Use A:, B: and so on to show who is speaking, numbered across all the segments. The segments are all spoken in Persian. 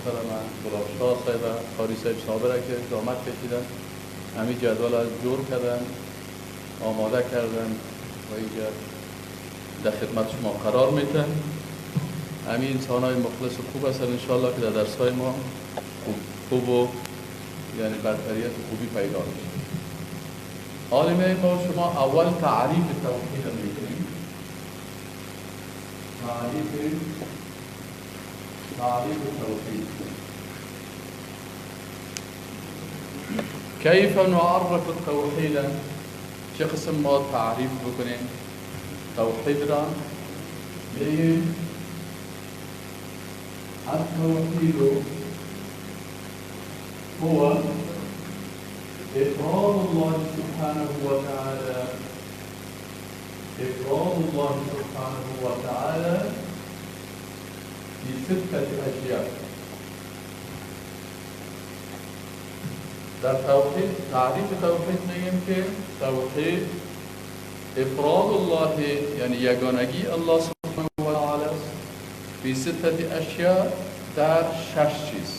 A: محترم گلاب شاه صاحب قاری صاحب صابره که زحمت کشیدن همین جدول از جور کردن آماده کردن و اینجا در خدمت شما قرار میتن. همین انسان های مخلص و خوب هستن انشاءالله که در درس های ما خوب و یعنی برتریت و خوبی پیدا میشه. عالمه ما شما اول تعریف توحید رو میکنیم. تعریف التوحيد. كيف نعرف التوحيد؟ چه قسم ما تعریف بکنیم توحید را؟ بگیم التوحید هو إفراد الله سبحانه وتعالى في ستة أشياء. در توحید تعریف توحید میگیم که توحید افراد الله یعنی یگانگی الله سبحانه و تعالی است فی ستة اشیاء در 6 چیز.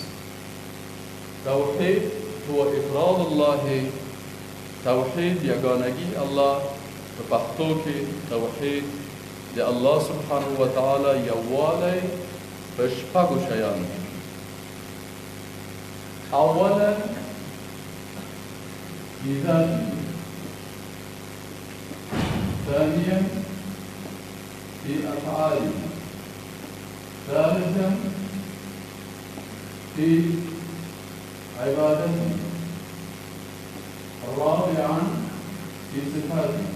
A: توحید هو افراد الله، توحید یگانگی الله به پښتو کې توحید د الله سبحانه و تعالی یووالی په شپږو شیانو. اولا في ذاته، ثانيا في أفعاله، ثالثا في عبادته، رابعا في صفاته،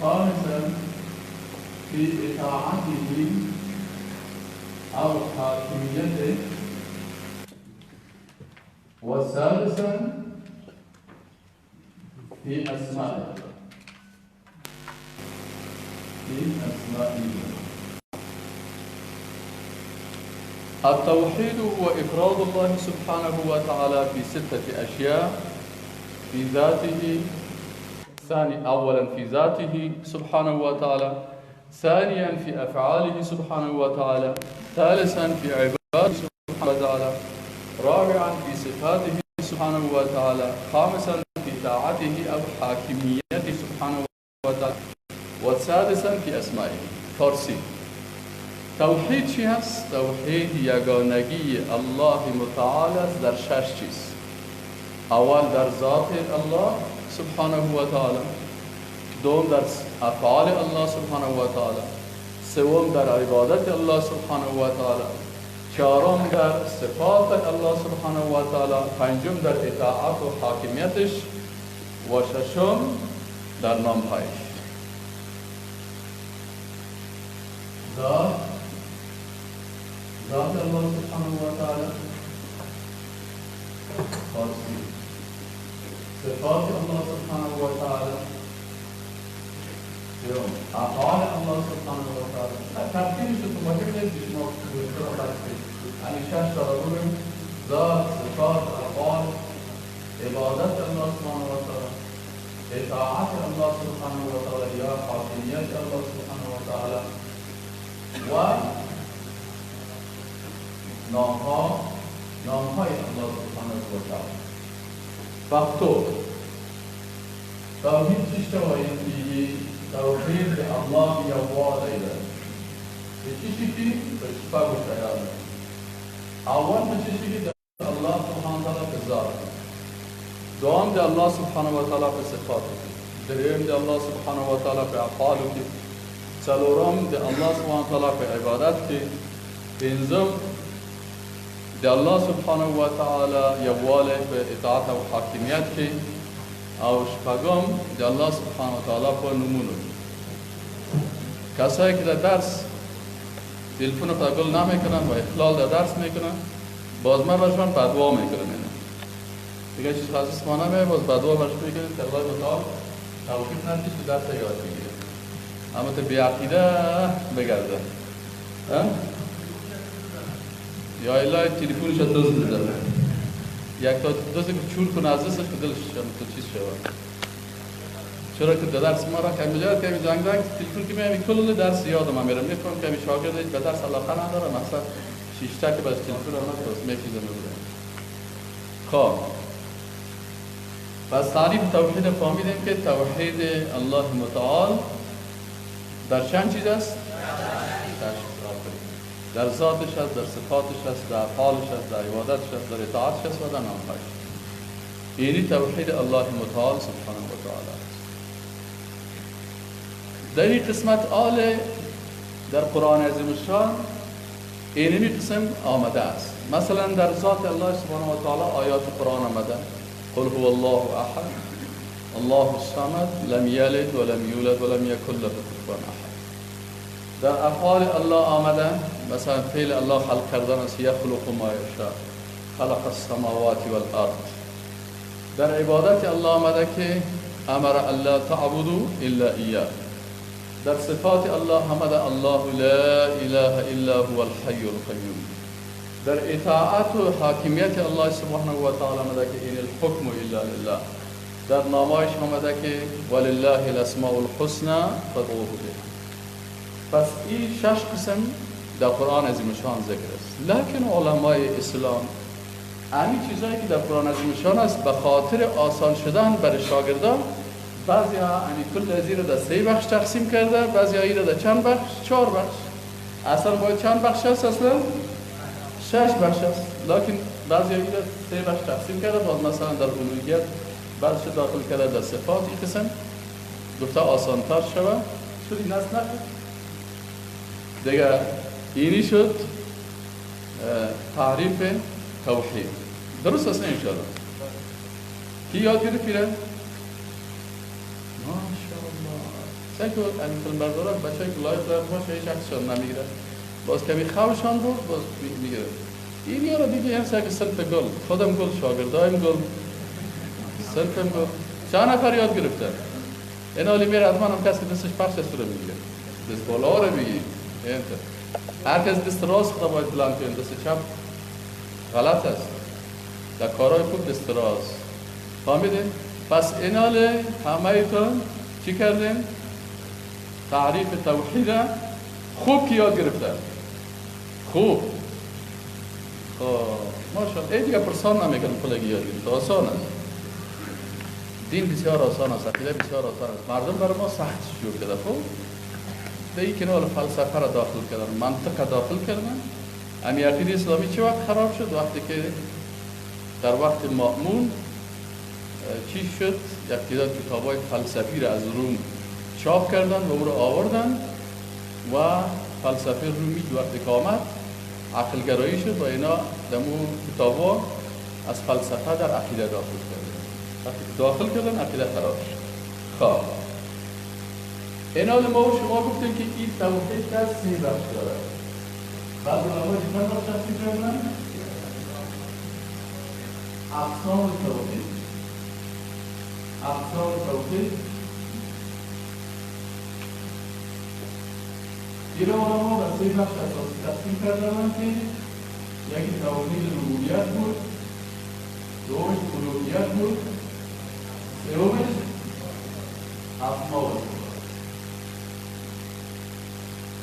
A: خامسا في إطاعته أو حاكميته، وسادسا في أسمائه. التوحيد هو إفراد الله سبحانه وتعالى في 6 أشياء في ذاته. أولا في ذاته سبحانه وتعالى، ثانيا في أفعاله سبحانه وتعالى، ثالثا في عباده سبحانه وتعالى، رابعا في صفاته سبحانه وتعالى، خامسا في طاعته أو حاكميته سبحانه وتعالى، وسادسا في أسمائه. فارسی توحید چی هست؟ توحید یگانگی الله متعال است در 6 چیز. اول در ذات الله سبحانه و تعالی، دوم در افعال الله سبحانه و تعالی، سوم در عبادت الله سبحانه و تعالی، چهارم در صفات الله سبحانه و تعالی، پنجم در اطاعت و حاکمیتش و ششم در نامهایش. ذات الله سبحانه و تعالی، صفات الله سبحانه و تعالی، افعال الله سبحانه و تعالی. ترتیبش تو مهم نیست شما بهتر باشید. یعنی 6 تا رو بگیم: ذات، صفات، افعال، عبادت الله سبحانه و تعالی، اطاعت الله سبحانه و تعالی یا حاکمیت الله سبحانه و تعالی و نامهای الله سبحانه و تعالی. پښتو توحید چی وایي؟ توحید الله یووالی ده. چی په شپږو شیانو. اول په چی د الله سبحانه و تعالی په ذات، دوم د الله سبحانه و تعالی په صفاتو، دریم د الله سبحانه و تعالی په افعالو کې، څلورم د الله سبحانه و تعالی په عبادت کې، پنځم د الله سبحانه و تعالی یووالی په اطاعت او حاکمیت کې، او شپږم د الله سبحانه و تعالی په نومونو. کسایی که در درس تلفن رو قبول نمیکنن و اخلال در درس میکنن، باز ما برشون بدوا میکنن. دیگه چیز خاصی ما نمیه، باز بدوا برشون میکنن تقلای مطال توقیف نتیش تو درس یاد میگیره. اما تو بیعقیده بگرده یا الهی تلفونش رو دوز بزنه، یک تا دوزی که چور کنه از دستش که دلش تو چیز شود. چرا که درس ما را کمیلیت کمی زنگ تلفن که میام کل درس یادم میرم میفهم که می شاگرد به درس علاقه نداره مثلا شیشتا که بس تلفن رو نتوست میفیزم بودم. خب پس تعریف توحید فهمیدیم که توحید الله متعال در چند چیز است؟ در ذاتش است، در صفاتش است، در افعالش است، در عبادتش است، در اطاعتش است و در نامه‌اش. اینی توحید الله متعال سبحانه و تعالی است. در این قسمت در قرآن عظیم الشان اینمی قسم آمده است. مثلا در ذات الله سبحانه و تعالی آیات قرآن آمده. قل هو الله احد الله الصمد لم یلد ولم یولد ولم یکن له کفوا احد. در افعال الله آمده مثلا فعل الله خلق کردن است یخلق ما یشاء خلق السماوات والارض. در عبادت الله آمده که امر الله تعبدوا الا ایاه. در صفات الله آمده الله لا اله الا هو الحي القيوم. در اطاعت و حاکمیت الله سبحانه و تعالی آمده که این الحکم الا لله. در نامش آمده که ولله الاسماء الحسنى فادعوه بها. پس این 6 قسم در قرآن عظیم الشان ذکر است. لکن علمای اسلام همین چیزایی که در قرآن عظیم الشان است به خاطر آسان شدن برای شاگردان بعضی ها کل ازی را در 3 بخش تقسیم کرده، بعضی ها را در چند بخش؟ 4 بخش. اصلا باید چند بخش است؟ اصلا 6 بخش است. لکن بعضی ها را 3 بخش تقسیم کرده. باز مثلا در الوهیت بعضش داخل کرده در صفات این قسم گفته آسان تر شود. شد این است نه؟ دیگه اینی شد تعریف توحید. درست است انشاءالله. کی یاد گرفته؟ ماشاءالله. سعی این فیلم بردارن بچه‌ای که لایو دارن باشه هیچ عکسشون نمیگیره. باز کمی خوابشان بود باز میگیره. این یارو دیگه هم سعی سلف گل. خودم گل شاگردایم گل. سلفم گل. چند نفر یاد گرفتن؟ این حالی میره از من هم کسی که دستش پخش است رو میگیره. دست بالا رو بگی. هر کس دست راست خدا باید بلند کنه، دست چپ غلط است. در کارهای خوب دست راست. فهمیدین؟ پس ایناله همه ایتون چی کردیم؟ تعریف توحید خوب که یاد گرفتن. خوب. ماشاءالله. این دیگه پرسان نمیکنم کلگی یاد گرفت. آسان است. دین بسیار آسان است. عقیده بسیار آسان است. مردم برای ما سخت شروع کرده. خوب؟ در این کنال فلسفه را داخل کردن، منطق را داخل کردن. امی عقیده اسلامی چه وقت خراب شد؟ وقتی که در وقت مأمون چی شد؟ یک تعداد کتاب‌های فلسفی را از روم چاپ کردن و او را آوردن و فلسفه رومی وقتی که آمد عقلگرایی شد و اینا دمو کتاب‌ها از فلسفه در عقیده داخل کردن. وقتی داخل کردن عقیده خراب شد. خب این حال ما و شما گفتیم که این توحید از 3 بخش داره. بعد علما چند بخش تقسیم کردن؟ اقسام توحید. اقسام توحید این علما در 3 بخش اساسی تقسیم کردن که یکی توحید ربوبیت بود، دومش الوهیت بود، سومش اسماء و صفات.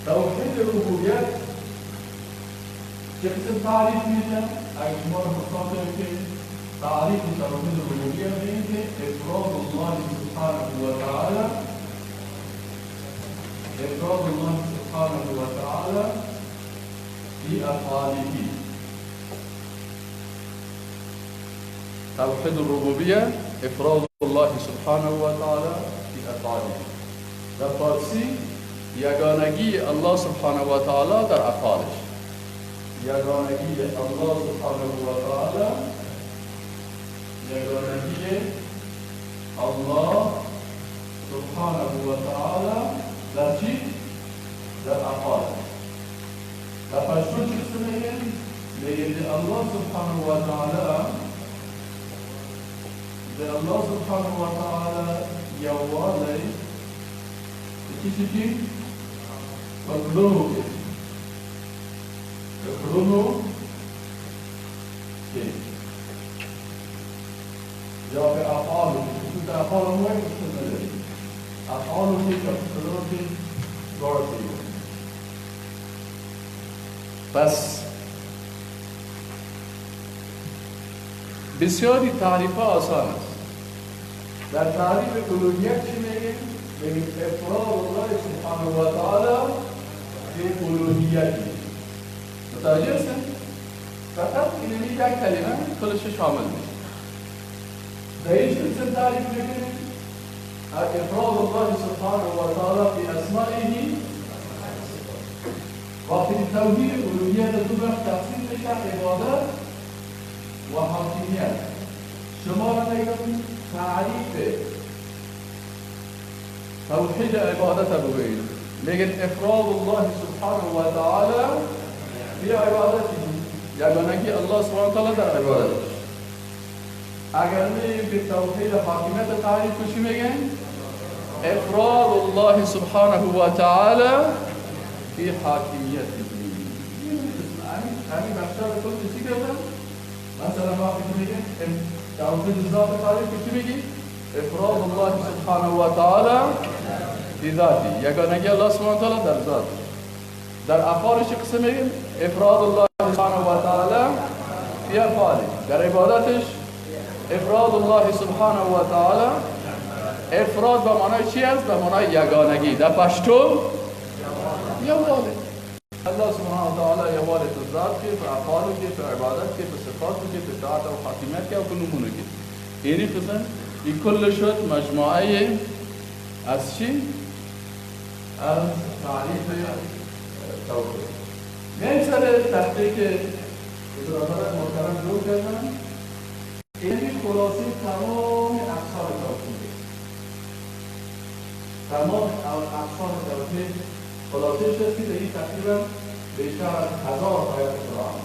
A: توحید ربوبیت که قسم تعریف میشه اگه شما رو مطمئن که تعریف توحید ربوبیت میشه افراد الله سبحانه و تعالی افراد الله سبحانه و تعالی فی افعاله. توحید الربوبیه افراد الله سبحانه و تعالی فی افعاله. در فارسی یگانگی الله سبحانه و تعالی در افعالش. یگانگی الله سبحانه و تعالی یگانگی الله سبحانه و تعالی در چی؟ در افعالش. در پشتو چیز میگن؟ میگن الله سبحانه و تعالی در الله سبحانه و تعالی یوالی چی؟ مطلوب اخرونو که یا به افعال خصوص افعال موی کشتن نداری افعال که تصرف ذاتی. پس بسیاری تعریف آسان است. در تعریف الوهیت چی میگیم؟ میگیم افراد الله سبحانه و تعالی به الوهیت. متوجه هستن؟ فقط این یک کلمه کلش شامل میشه. در این چیز تعریف میگیم افراد الله سبحانه و تعالی به اسمائه. وقتی توحید الوهیت دو بخش تقسیم میشه، عبادت و حاکمیت. شما را میگم تعریف توحید عبادت بگویید. میگن افراد الله سبحانه و تعالی به عبادتی، یگانگی الله سبحانه و تعالی در عبادتش. اگر میگیم به توحید حاکمیت تعریف چی میگن؟ افراد الله سبحانه و تعالی به حاکمیت. همین بخشا به کل چی گفتم؟ مثلا وقتی میگیم توحید ذات تعریف چی میگی؟ افراد الله سبحانه و تعالی بذاتی، یگانگی الله سبحانه و تعالی در ذات. در افعالش قسم میگیم افراد الله سبحانه و تعالی فی افعاله. در عبادتش افراد الله سبحانه و تعالی. افراد به معنای چی است؟ به معنای یگانگی. در پشتو یواله. الله سبحانه و تعالی یواله تو ذات که، به افعال که، به عبادت که، به صفات که، به طاعت و حاکمیت که و کنمونه که. اینی قسم این کل شد مجموعه از چی؟ از تعریف توحید. من سر تحقیق برادران محترم رو کردم. اینی خلاصه تمام اقسام توحید. تمام اقسام توحید خلاصه شد که این تقریبا بیشتر از 1000 آیات قرآن.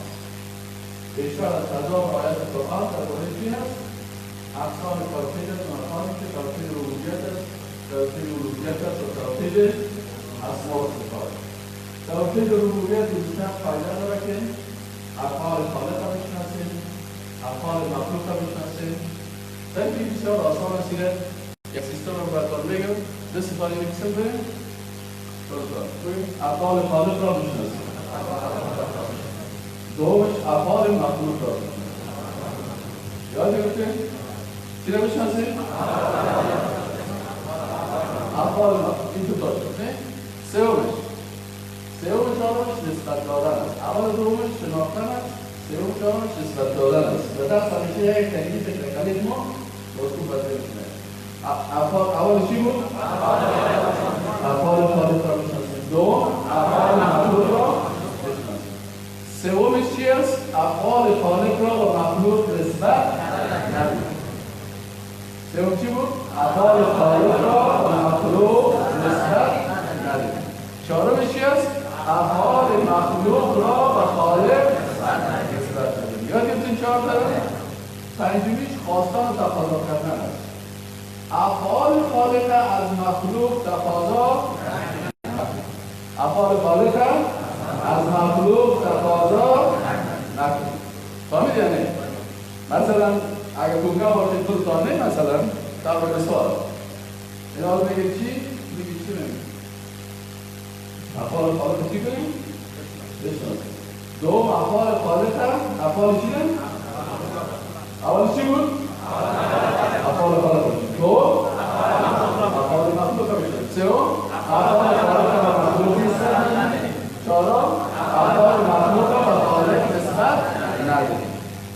A: بیشتر از 1000 آیات قرآن در مورد چی هست؟ اقسام توحید است، مقامی که توحید ربوبیت است، توحید الوهیت است و توحید اسماء و صفات. توحید ربوبیت بیشتر فایده داره که افعال خالق را بشناسیم، افعال مخلوق را بشناسیم. در این بسیار آسان است که یک سیستم رو براتون بگم. دو صفات یک قسم بریم. افعال خالق را بشناسیم. دومش افعال مخلوق را بشناسیم. یاد گرفتیم؟ چی را بشناسیم؟ افعال مخلوق. این دو تا شد. سومش آنش نسبت دادن است. اول دومش شناختن است. سومش آنش نسبت دادن است. و در همیشه یک تکلیف تکلیف ما موضوع بدل کنه. اول چی بود؟ افعال خالق را بشناسیم. دوم افعال مخلوق را بشناسیم. سومش چی است؟ افعال خالق را و مخلوق نسبت ندهیم. سوم چی بود؟ افعال خالق را و مخلوق نسبت ندهیم. چهارمش چی است؟ افعال مخلوق را و خالق نسبت ندهیم. یاد گرفتین چهار دارم؟ پنجمیش خواستن و تقاضا کردن است. افعال خالق از مخلوق تقاضا نکنید. افعال خالق از مخلوق تقاضا نکنید. فهمید یعنی؟ مثلا اگر گنگاه باشید خودتان نه، مثلا در مورد سوال این حال میگه چی؟ میگه چی نمید؟ افعال خالق چی کنیم؟ بشناسید. دوم افعال خالق افعال چی نمید؟ اول چی بود؟ افعال خالق دوم افعال مخلوق بشناسید. سوم افعال خالق و مخلوق نسبت. چهارم افعال مخلوق و خالق نسبت ندهیم.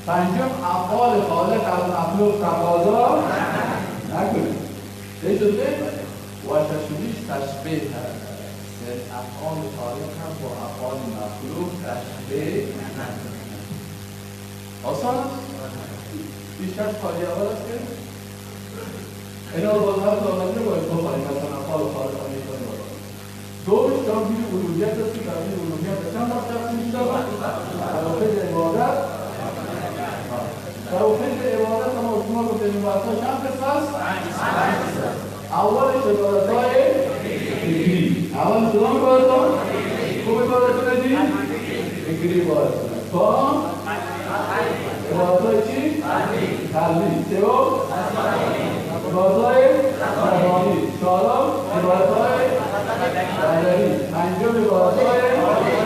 A: پنجم افعال خالق از مخلوق تقاضا نکنید. چه شده؟ و ششمیش تشبیه هست. افعال خالق هم با افعال مخلوق تشبیه نکنید. آسان است؟ بیشتر خالی اول است که اینا رو باز هر دانده باید بخواهیم. مثلا افعال خالق هم میکنیم. دوش توحید الوهیت است که توحید الوهیت چند بخش تقسیم شده؟ توحید عبادت. توحید عبادت ما شما رو به نوعات چند قسم است؟ اولش عبادت‌های فکری. اول کدام عبادت‌ها؟ خوب عبادت کنید؟ فکری عبادت کنید. دوم عبادت‌های چی؟ قلبی. سوم عبادت‌های روحانی. چهارم عبارت‌های بدنی، پنجم عبارت‌های مالی.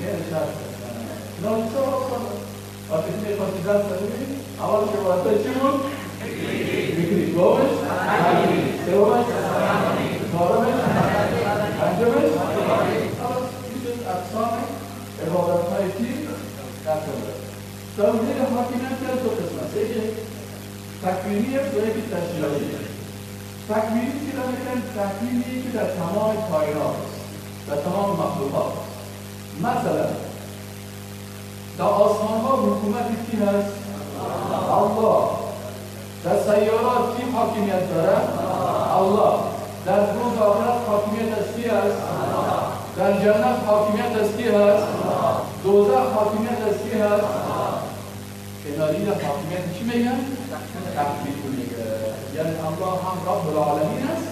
A: خیلی شرط نامسا وقتی میخواستی درس ببینید اولش عبارت‌های چی بود؟ فکری. دومش عملی. سومش چهارمش پنجمش میشه اقسام عبارت‌های چی؟ توضیح حاکمیت در دو قسم است. یکی تکوینی است و یکی تشریعی. تکوینی که را میگن تکوینی که در تمام کائنات است، در تمام مخلوقات. مثلا در آسمان ها حکومتی کی هست؟ الله. در سیارات کی حاکمیت دارد؟ الله. در روز آخرت حاکمیت از کی هست؟ در جنت حاکمیت از کی هست؟ دوزخ حاکمیت از کی هست؟ کناری حاکمیت چی میگن؟ تکوینی میگه. یعنی الله هم رب العالمین است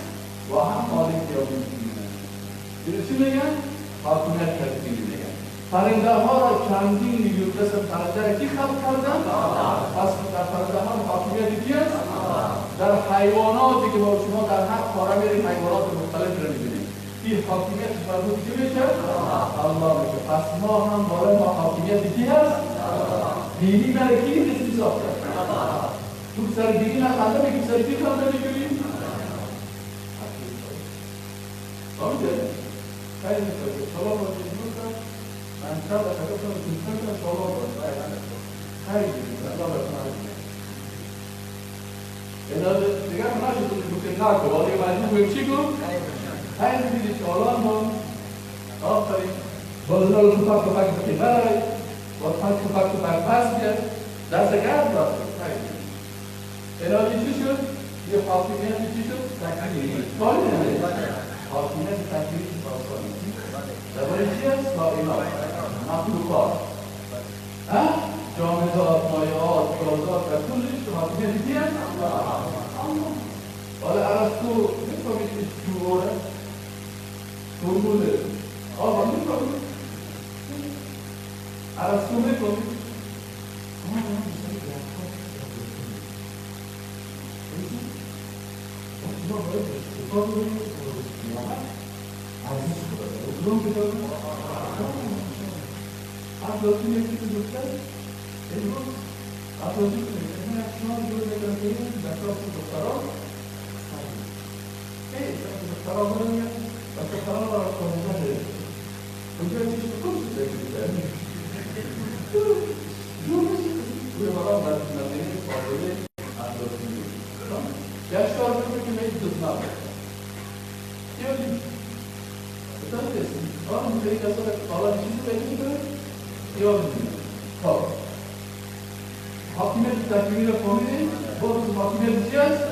A: و هم مالک یوم الدین است. یعنی چی میگن؟ حاکمیت تکوینی میگن. پرنده ها را چندین میلیون قسم پرنده را کی خلق کردن؟ پس در پرنده ها حاکمیت کی است؟ در حیواناتی که با شما در هر خانه میرید حیوانات مختلف را میبینید. این حاکمیت مربوط کی میشه؟ الله میشه. پس ما هم برای ما حاکمیت کی هست؟ دینی برای کی استثاب کرد؟ تو سر دینی نخنده میگیم سر کی خنده میگیم؟ آمده؟ خیلی میکنه. سلام را جزمون کن. من شب و شکر کنم جزمون کن سلام را خیلی میکنه. الله بکنه. اینا دیگه نشد بکنه نکو. ولی مجموع بیم چی کن؟ خیلی میدید که آلان ما آفرین بازنال تو پاک تو پاک بکی برای با پاک تو پاک پس بیاد دست گرد داد خیلی اینا چی شد؟ یه حاکمیت چی شد؟ تکمیلی باید نمید حاکمیت تکمیلی باسانی درباره چی هست؟ کائنات مخلوقات جامدات، مایعات، گازات و کلش حاکمیت کی هست؟ حالا ارسطو میفهمید که شعوره فرموله آقا میکنید ارسطو میکنید افلاطون یکی که دکتر امروز افلاطون که اکنان دو نگاه کنید در کلاس دکتران دکتران داریم و دکتران را کنیده داریم اونجا چیز کنید بکنید روی مرام در مدینه فاضله افلاطون گشتار بکنید که میگه دزناب یادیم بطور کسی آن میگه کسا حالا چیزی بگید یادیم خب حاکمیت تکوینی را فهمیدید باز حاکمیت چی است؟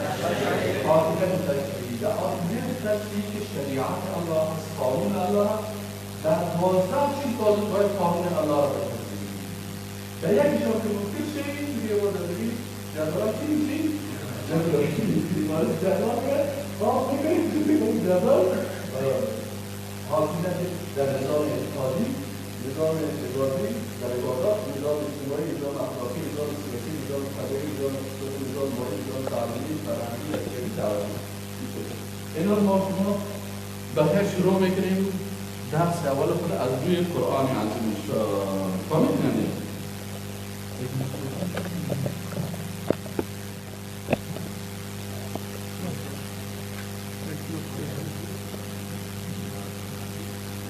A: حاکمیت تکوینی در حاکمیت تکوینی که شریعت الله است قانون الله در 12 چیز باید قانون الله را بکنید در یکیشان که ممکن شدید توی یه بار بگید جدول چی میشید؟ جدول چی میشید؟ مالک جدول باز بکنید توی جدول حاکمیت در نظام اعتقادی نظام اعتقادی در عبادات، نظام اجتماعی، نظام اخلاقی، نظام سیاسی، نظام طبیعی، نظام مالی، نظام تعلیمی، فرهنگی، عسکری، تعلیمی. اینا ما شما بخیر شروع میکنیم درس اول خود از روی قرآن عظیم فهمیدید؟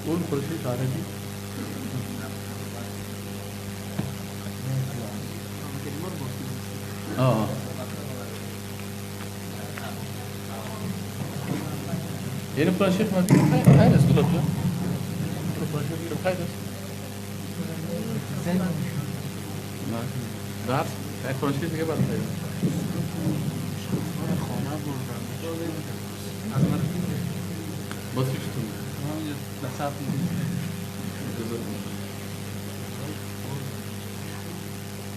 A: اون پرسید عربی یعنی پرانشیت ما خیلی است دولت جا پرانشیت خیلی است درس یک پرانشیت دیگه باید خیلی باز چی شدون؟ لحظات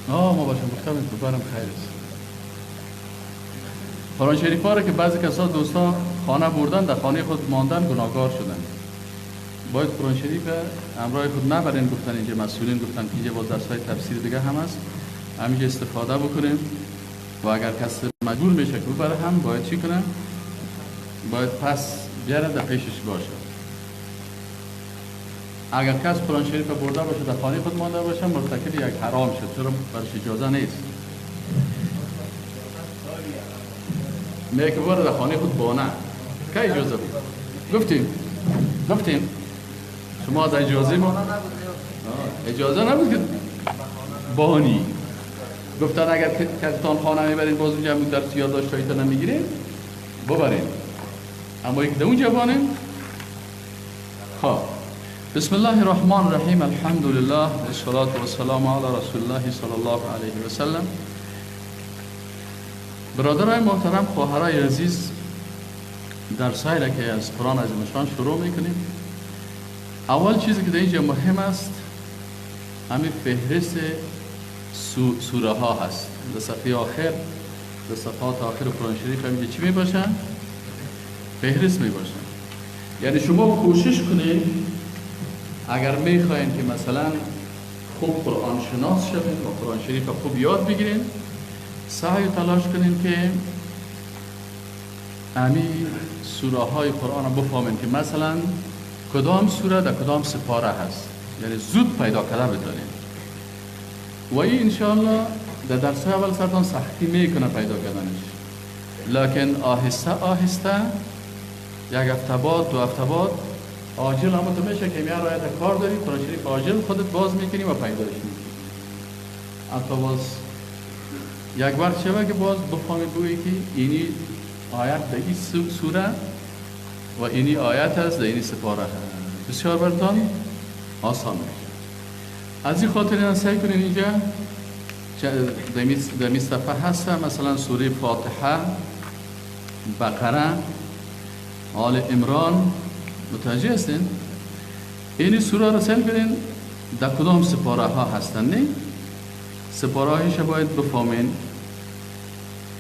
A: ما باشم گفتم این برم خیر است قرآن شریف ها را که بعضی کسا دوستان خانه بردن در خانه خود ماندن گناهکار شدن باید قرآن شریف همراه خود نبرین گفتن اینجا مسئولین گفتن که اینجا با درس های تفسیر دیگه هم هست همینجا استفاده بکنیم و اگر کسی مجبور میشه که ببره هم باید چی کنه باید پس بیاره در پیشش باشه. اگر کس قرآن شریف برده باشه در خانه خود مانده باشه مرتکب یک حرام شد، چرا برش اجازه نیست. میگه که برده در خانه خود بانه که اجازه بود؟ گفتیم شما از اجازه ما اجازه نبود که بانی. گفتن اگر کسیتان خانه میبرین باز اونجا هم در یادداشت هایتان نمیگیرین ببرین، اما یک در اونجا بانین. خب بسم الله الرحمن الرحیم، الحمد لله والصلاة والسلام علی رسول الله صلی الله علیه و سلم. برادرای محترم، خواهرای عزیز، درسایی را که از قرآن عظیم‌الشان شروع میکنیم. اول چیزی که در اینجا مهم است همین فهرست سوره ها هست. در صفحه آخر، در صفحات آخر قرآن شریف همینجا چی میباشن؟ فهرست میباشن. یعنی شما کوشش کنید اگر میخواین که مثلا خوب قرآن شناس شوید و قرآن شریف خوب یاد بگیرین، سعی و تلاش کنین که امی سوره های قرآن رو بفهمین که مثلا کدام سوره در کدام سپاره هست، یعنی زود پیدا کرده بتونین. و این انشاءالله در درس اول سرتان سختی میکنه پیدا کردنش، لکن آهسته آهسته یک هفته بعد، دو هفته بعد عاجل هم تو میشه که میان رایت کار داری قرآن شریف عاجل خودت باز میکنی و پیداش میکنی. حتی باز یک بار شبه که باز بفهمی بگویی که اینی آیت در این سوره و اینی آیت هست در اینی سپاره هست. بسیار برتان آسان میشه. از این خاطر اینا سعی کنین اینجا در می صفحه هست مثلا سوره فاتحه، بقره، آل عمران، متوجه هستین؟ این سوره را سعی کنین در کدام سپاره ها هستن. نه سپاره هایش باید بفهمین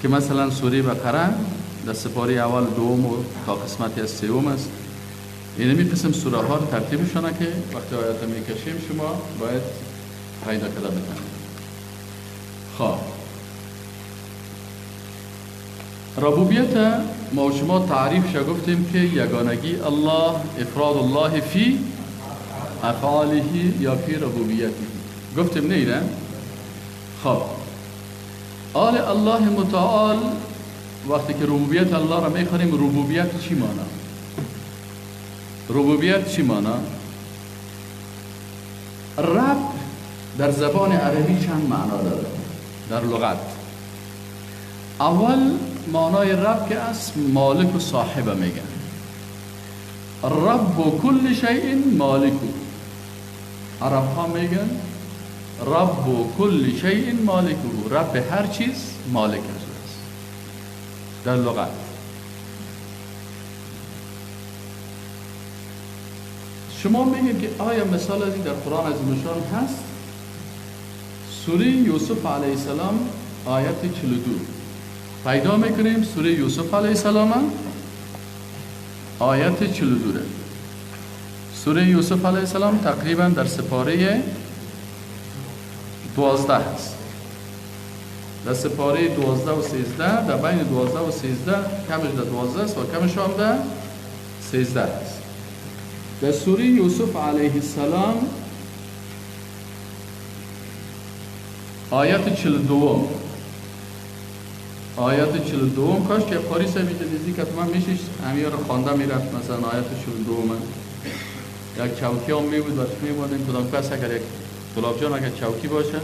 A: که مثلا سوره بقره در سپاره اول، دوم و تا قسمتی از سوم است. اینمی قسم سوره ها رو ترتیبشونه که وقتی آیات میکشیم شما باید پیدا کرده بتونید. خب ربوبیت ما شما تعریفش گفتیم که یگانگی الله، افراد الله فی افعاله یا فی ربوبیته گفتیم نیره. خب آل الله متعال وقتی که ربوبیت الله را میخوانیم، ربوبیت چی مانا؟ ربوبیت چی مانا؟ رب در زبان عربی چند معنا داره در لغت. اول معنای رب که از مالک و صاحب میگن. رب کل شیء مالک. عرب ها میگن رب کل شیء مالک، رب هر چیز مالک است در لغت. شما میگید که آیا مثال از این در قرآن عظیم‌الشان هست؟ سوره یوسف علیه السلام آیت 42 پیدا میکنیم. سوره یوسف علیه السلام آیت 42. سوره یوسف علیه السلام تقریبا در سپاره 12 هست. در سپاره 12 و 13، در بین 12 و 13 کمش در 12 است و کمش هم در 13 است. در سوره یوسف علیه السلام آیت 42 کاش که قاری صاحب اینجا که من میشیش همین رو خوانده میرفت. مثلا آیت 42 یک چوکی هم میبود و میبودیم کدام کس اگر یک گلاب جان اگر چوکی باشه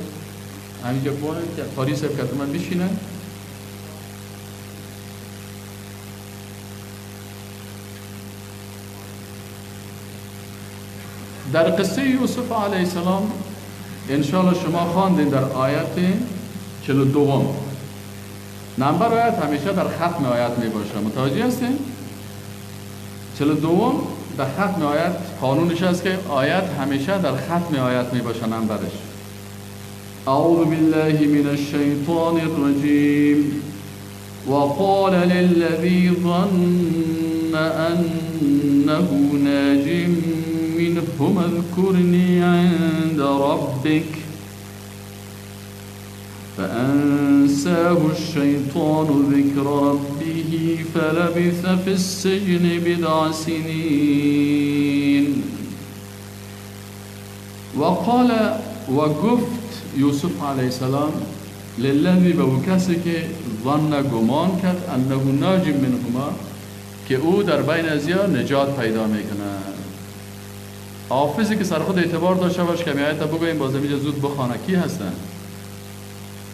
A: همینجا بونه که قاری صاحب که من بشینه. در قصه یوسف علیه السلام انشاءالله شما خواندین در آیت 42 نمبر آیت همیشه در ختم آیت می باشه. متوجه هستین؟ 42 در ختم آیت قانونش است که آیت همیشه در ختم آیت می باشه نمبرش. اعوذ بالله من الشیطان الرجیم وقال للذي ظن انه ناج منهم اذكرني عند ربك فأنساه الشيطان ذكر ربه فلبث في السجن بضع سنين. وقال و گفت یوسف علیه السلام للذی به او کسی که ظن گمان کرد انه ناج منهما که او در بین ازیا نجات پیدا میکنه. حافظی که سر خود اعتبار داشته باش که میایت بگویم باز اینجا زود بخوانه کی هستن؟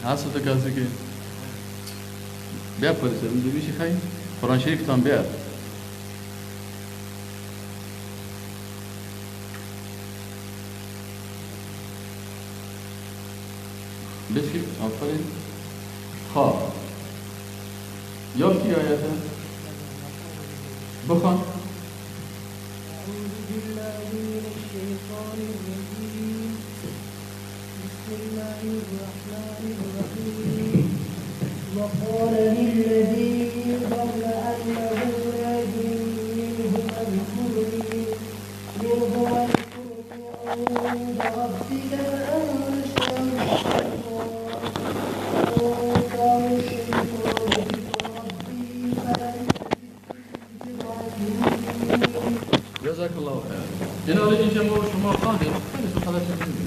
A: هست تو کسی که بیا پلیس اونجا بیشی خیلی قرآن شریف تان بیاد. بشی آفرین خواه یا کی آیته بخوان.
B: وقال للذي ظن أنه ناج منه اذكرني عند ربك فأنساه الشيطان ذكر ربه
A: جزاك الله خير. جناب الجمهور شما خواهید خیلی سخنه شدید.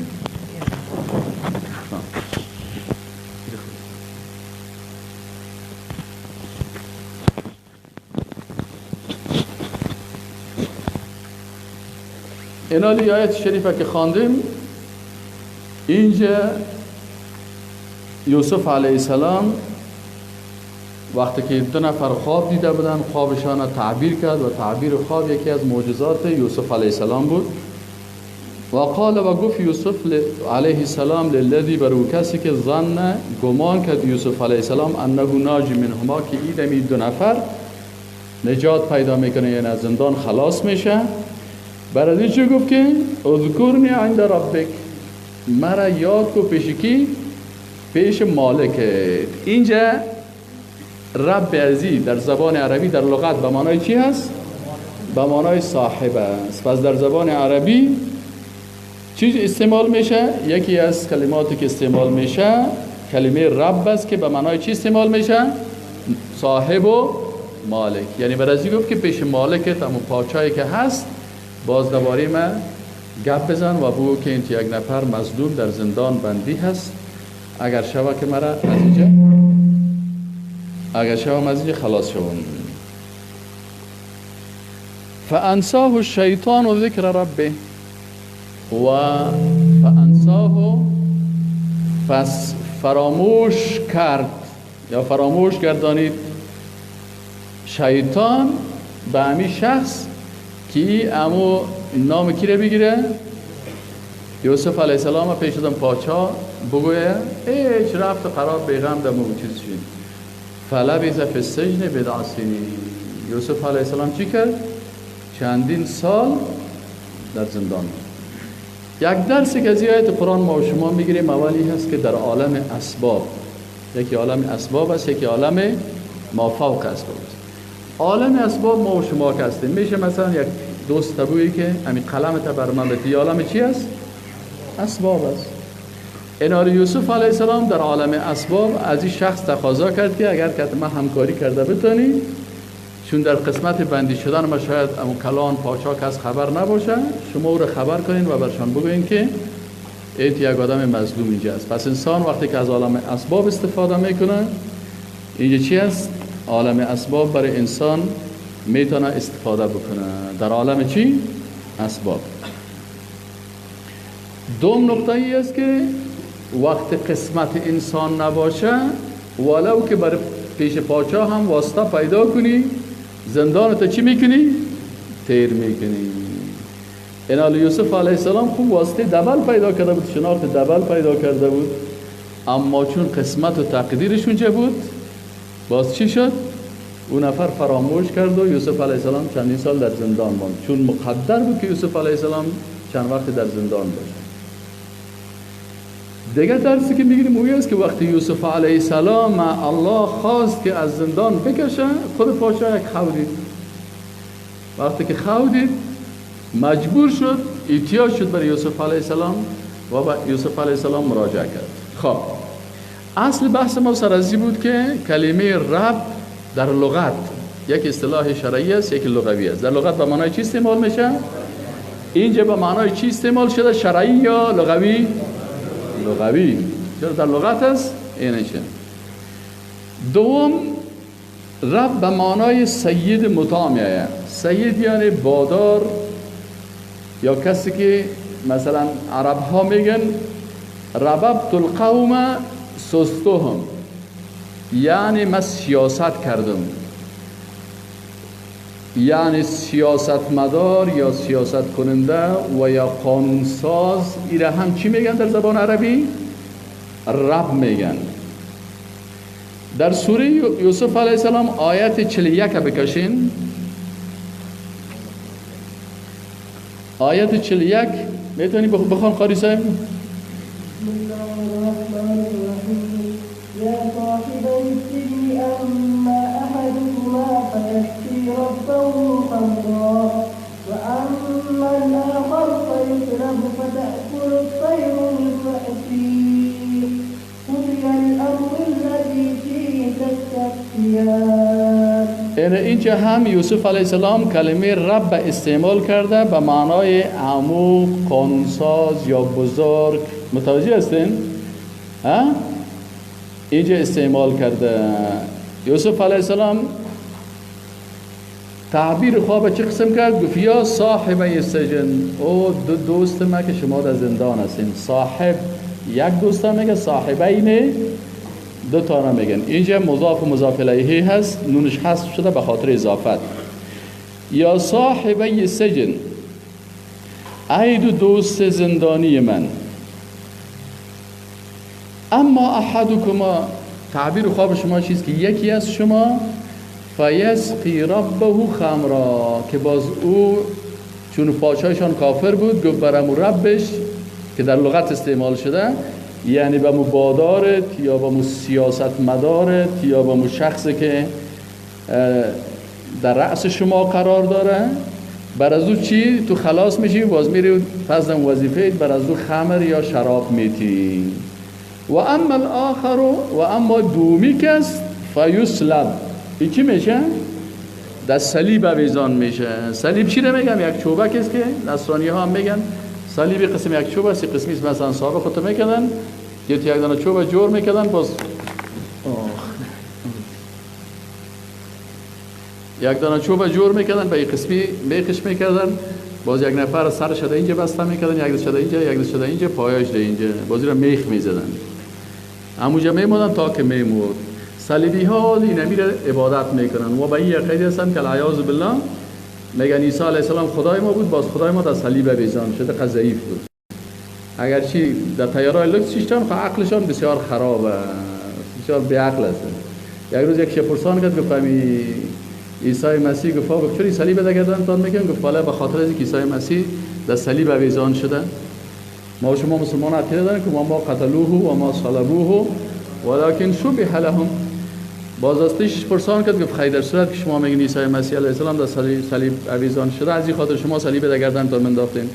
A: اینالی آیت شریفه که خواندیم اینجا یوسف علیه السلام وقتی که دو نفر خواب دیده بودن خوابشان تعبیر کرد و تعبیر خواب یکی از معجزات یوسف علیه السلام بود. و قال و گفت یوسف علیه السلام للذی بر او کسی که ظن گمان کرد یوسف علیه السلام انه ناج منهما که این دو نفر نجات پیدا میکنه یعنی از زندان خلاص میشه. برای این چه گفت که اذکرنی عند ربک مرا یاد کو پیش کی؟ پیش مالکت. اینجا رب عزیز در زبان عربی در لغت به معنای چی هست؟ به معنای صاحب است. پس در زبان عربی چیز استعمال میشه؟ یکی از کلماتی که استعمال میشه کلمه رب است که به معنای چی استعمال میشه؟ صاحب و مالک. یعنی برای این گفت که پیش مالکت همون پادشاهی که هست باز دوباره ما گپ بزن و بگو که این یک نفر مظلوم در زندان بندی هست اگر شوه که مرا از اینجا از اینجا خلاص شوم. فانساه الشیطان و ذکر ربه و فانساه پس فراموش کرد یا فراموش گردانید شیطان به همی شخص کی امو نام کی رو بگیره؟ یوسف علیه السلام پیش دادم پاچا بگویه هیچ رفت قرار بیغم دمو چیز شد. فلبث فی السجن بضع سنین. یوسف علیه السلام چی کرد؟ چندین سال در زندان. یک درسی که از آیت قرآن ما و شما میگیریم اولی هست که در عالم اسباب، یکی عالم اسباب است یکی عالم مافوق اسباب است. عالم اسباب ما و شما که هستیم میشه مثلا یک دوست تبویی که همین قلم تا بر من بدی عالم چی است؟ اسباب است. اینال یوسف علیه السلام در عالم اسباب از این شخص تقاضا کرد که اگر که ما همکاری کرده بتونی چون در قسمت بندی شدن ما شاید اون کلان پاچا کس خبر نباشه شما او رو خبر کنین و برشان بگوین که این یک آدم مظلوم اینجا است. پس انسان وقتی که از عالم اسباب استفاده میکنه اینجا چی است؟ عالم اسباب برای انسان میتونه استفاده بکنه در عالم چی؟ اسباب. دوم نقطه ای است که وقت قسمت انسان نباشه ولو که بر پیش پاچا هم واسطه پیدا کنی زندانت چی میکنی؟ تیر میکنی. اینال یوسف علیه السلام خوب واسطه دبل پیدا کرده بود، شناخت دبل پیدا کرده بود، اما چون قسمت و تقدیرش اونجا بود باز چی شد؟ اون نفر فراموش کرد و یوسف علیه السلام چندین سال در زندان ماند چون مقدر بود که یوسف علیه السلام چند وقت در زندان باشه. دیگه درسی که میگیریم اوی است که وقتی یوسف علیه السلام الله خواست که از زندان بکشه خود پادشاه یک خودید. وقتی که خودید مجبور شد احتیاج شد برای یوسف علیه السلام و با یوسف علیه السلام مراجعه کرد. خب اصل بحث ما سر ازی بود که کلمه رب در لغت یک اصطلاح شرعی است، یک لغوی است. در لغت به معنای چی استعمال میشه؟ اینجا به معنای چی استعمال شده؟ شرعی یا لغوی؟ لغوی. چرا در لغت است؟ اینشه. دوم، رب به معنای سید مطاع میآید. سید یعنی بادار، یا کسی که مثلا عرب ها میگن رببت القوم سستهم، یعنی من سیاست کردم، یعنی سیاست مدار یا سیاست کننده و یا قانونساز. ایره هم چی میگن در زبان عربی؟ رب میگن. در سوره یوسف علیه السلام آیت 41 بکشین. آیت 41 میتونی بخوان قاری صاحب؟
B: بسم الله الرحمن الرحیم. یا صاحب السجن اما احدهما فیسقی ربه خمرا واما الاخر فیصلب فتأکل الطیر من رأسه قضی الامر الذی فیه تستفتیان.
A: اینجا هم یوسف علیه السلام کلمه رب استعمال کرده به معنای عمو، قانونساز یا بزرگ. متوجه هستین؟ اینجا استعمال کرده. یوسف علیه السلام تعبیر خواب چه قسم کرد؟ گفت یا صاحب السجن، او دو دوست ما که شما در زندان هستین. صاحب یک دوست میگه، صاحبین دو تا میگن. اینجا مضاف و مضاف الیه هست، نونش حذف شده به خاطر اضافت. یا صاحبی السجن، ای دو دوست زندانی من. اما احدکما، تعبیر خواب شما چیست که یکی از شما فیسقی ربه خمرا، که باز او چون پادشاهشان کافر بود گفت برامو ربش که در لغت استعمال شده، یعنی به مبادارت یا به سیاست مدارت یا به شخصی که در رأس شما قرار داره، بر از او چی؟ تو خلاص میشی، باز میری فضل وظیفه بر از او خمر یا شراب میتی. و اما الاخر، و اما دومی کس فیسلب، این چی میشه؟ در صلیب اویزان میشه. صلیب چی رو میگم؟ یک چوبک است که نصرانی ها هم میگن صلیب قسم یک چوب است، قسمی است مثلا صاحب خودت میکردن یک دانه چوب جور میکردن، باز یک دانه چوب جور میکردن به این قسمی میخش میکردن، باز یک نفر سرش شده اینجا بسته میکردن، یک شده اینجا، یک شده اینجا، پایش ده اینجا، بازی رو میخ میزدن، همونجا میموندن تا که میمورد. صلیبی ها این امیر عبادت میکنن و به این یقیدی هستن که العیاذ بالله میگن عیسی علیه السلام خدای ما بود، باز خدای ما در صلیب بیزان شده، که ضعیف بود. اگرچه در تیارای لکس چیشتن خب عقلشان بسیار خرابه، بسیار بیعقل است. یک روز یک شپرسان کرد گفت همی عیسی مسیح گفت چرا صلیب در گردنتان میکنن؟ گفت والا به خاطر اینکه عیسی مسیح در صلیب بیزان شده. ما و شما مسلمان عقیده داریم که ما قتلوه و ما صلبوه ولکن شبه لهم. باز استش پرسان کرد گفت خیر در صورت که شما میگین عیسی مسیح علیه السلام در صلیب اویزان شده، از این خاطر شما صلیب در گردنتان منداختین.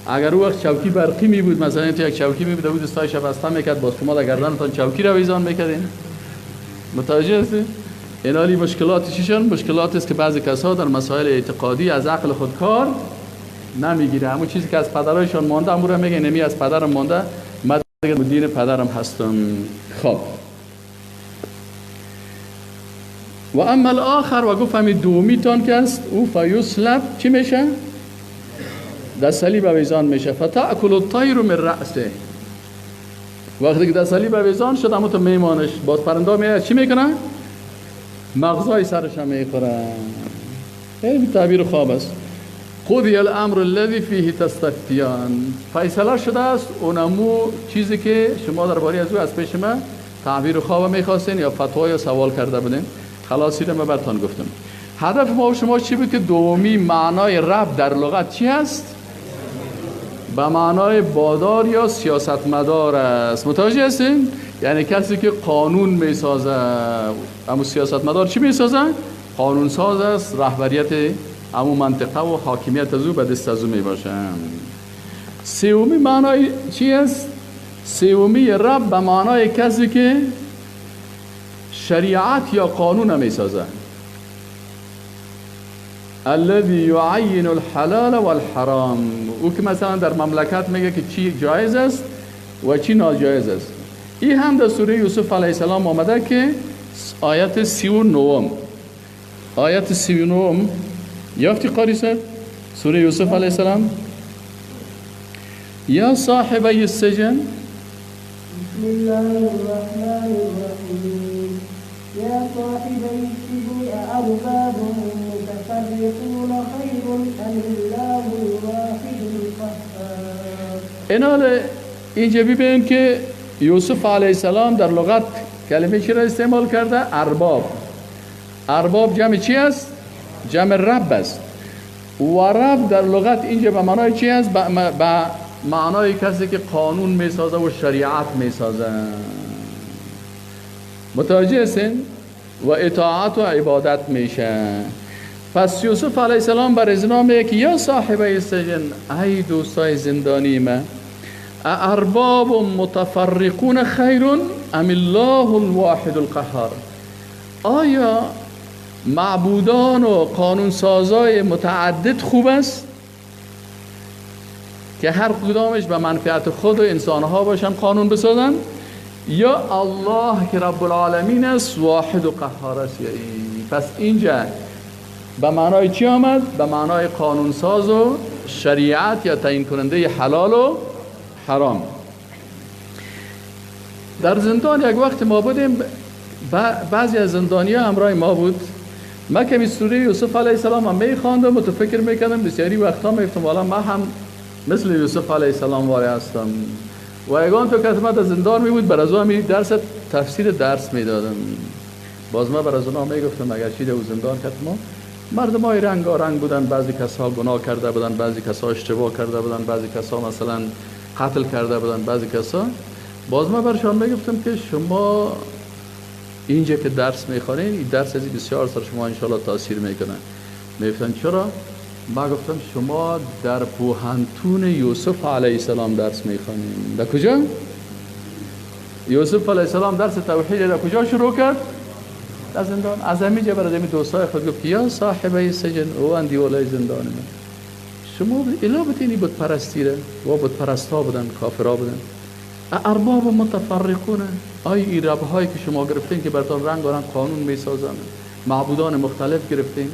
A: اگر او وقت چوکی برقی می بود، مثلا تو یک چوکی می بود دستایش بسته میکرد، باز شما در گردنتان چوکی رو اویزان میکردین. متوجه هستی؟ این حالی مشکلات چیشون؟ مشکلات است که بعضی کسا در مسائل اعتقادی از عقل خود کار نمیگیره. همون چیزی که از پدرایشان مانده امور میگه نمی از پدرم مانده، من دیگه دین پدرم هستم. خب و اما الاخر، و گفت همین دومیتان که است او فیسلب چی میشه؟ در صلیب اویزان میشه. فتأکل الطیر من رأسه، وقتی که در صلیب اویزان شد اما تو میمانش، باز پرنده میاد چی میکنه؟ مغزای سرش هم میخوره. این تعبیر خواب است. قضی الامر الذی فیه تستفتیان، فیصله شده است اونمو چیزی که شما درباره از او از پیش من تعبیر خواب میخواستین یا فتوا یا سوال کرده بودین. خلاص اینو من براتون گفتم. هدف ما و شما چی بود؟ که دومی معنای رب در لغت چی است؟ به معنای بادار یا سیاستمدار است. متوجه هستین؟ یعنی کسی که قانون میسازه. اما سیاستمدار چی میسازه؟ قانون ساز است، رهبریت اما منطقه و حاکمیت از او به دست از او میباشه. سومی معنای چی است؟ سومی رب به معنای کسی که شریعت یا قانون میسازه. الذي يعين الحلال والحرام. او که مثلا در مملکت میگه که چی جایز است و چی ناجایز است. این هم در سوره یوسف علیه السلام آمده که آیت 39 آیت 39 یافتی قاری سر سوره یوسف علیه السلام. یا صاحبی السجن
B: بسم الله الرحمن الرحيم يا صاحبي السجن أأرباب متفرقون خير أم الله الواحد القهار.
A: اینال اینجا ببین که یوسف علیه السلام در لغت کلمه چی را استعمال کرده؟ ارباب. ارباب جمع چی است؟ جمع رب است. و رب در لغت اینجا به معنای چی است؟ به معنای کسی که قانون میسازه و شریعت میسازه. متوجه هستین؟ و اطاعت و عبادت میشه. پس یوسف علیه السلام بر ازنا میگه که یا صاحب السجن، ای دوستای زندانی من، ارباب متفرقون خیر ام الله الواحد القهار. آیا معبودان و قانونسازای متعدد خوب است که هر کدامش به منفعت خود و انسانها باشن قانون بسازن، یا الله که رب العالمین است واحد و قهار است؟ یعنی پس اینجا به معنای چی آمد؟ به معنای قانونساز و شریعت یا تعیین کننده حلال و حرام. در زندان یک وقت ما بودیم، بعضی از زندانی ها همراه ما بود. من که سوره یوسف علیه السلام هم میخواندم و فکر میکردم بسیاری وقتا میفتم والا من هم مثل یوسف علیه السلام واره هستم. و یگان تو که من در زندان می بود بر از می درس تفسیر درس میدادم. باز من بر از اونها میگفتم اگر چیز او زندان کرد ما مردم های رنگارنگ بودن، بعضی کسا گناه کرده بودن، بعضی کسا اشتباه کرده بودن، بعضی کسا مثلا قتل کرده بودن، بعضی کسا. باز من برشان میگفتم که شما اینجا که درس میخوانین این درس ازی بسیار سر شما انشاءالله تاثیر میکنه. میگفتن چرا؟ ما گفتم شما در پوهنتون یوسف علیه السلام درس میخوانین. در کجا؟ یوسف علیه السلام درس توحید در کجا شروع کرد؟ در زندان. از همینجا برای همین دوستای خود گفت یا صاحبه سجن او اندیولای زندان من، شما الا بتینی بود پرستیره و بود پرستا بودن، کافرا بودن. ارباب متفرقونه، آیا این ربهایی که شما گرفتین که براتون رنگ و رنگ قانون میسازن، معبودان مختلف گرفتین،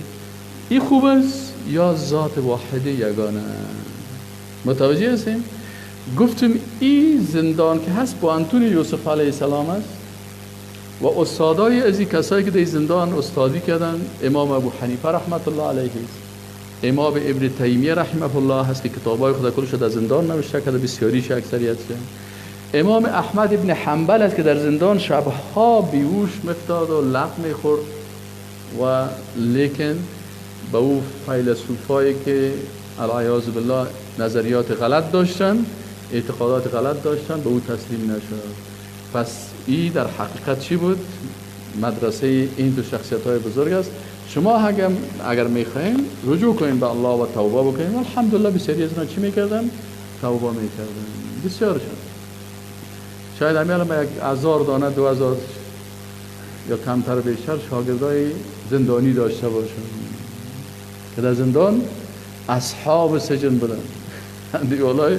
A: این خوب است یا ذات واحده یگانه؟ متوجه هستین؟ گفتم این زندان که هست با انتون یوسف علیه السلام است و استادای از این کسایی که در زندان استادی کردن، امام ابو حنیفه رحمت الله علیه است، امام ابن تیمیه رحمه الله هست که کتابای خود کلش در زندان نوشته کرده، بسیاریش اکثریت شد. امام احمد ابن حنبل است که در زندان شبها بیهوش میفتاد و لق میخورد و لیکن با او فیلسوفایی که العیاذ بالله نظریات غلط داشتن، اعتقادات غلط داشتن، به او تسلیم نشد. پس این در حقیقت چی بود؟ مدرسه این دو شخصیت های بزرگ است. شما اگر میخواین رجوع کنین به الله و توبه بکنین، الحمدلله بسیاری از اینا چی میکردن؟ توبه میکردن. بسیارشون شاید همیشه ما 1000 دانه 2000 یا کمتر بیشتر شاگردای زندانی داشته باشن که در زندان اصحاب سجن بودن، دیگرای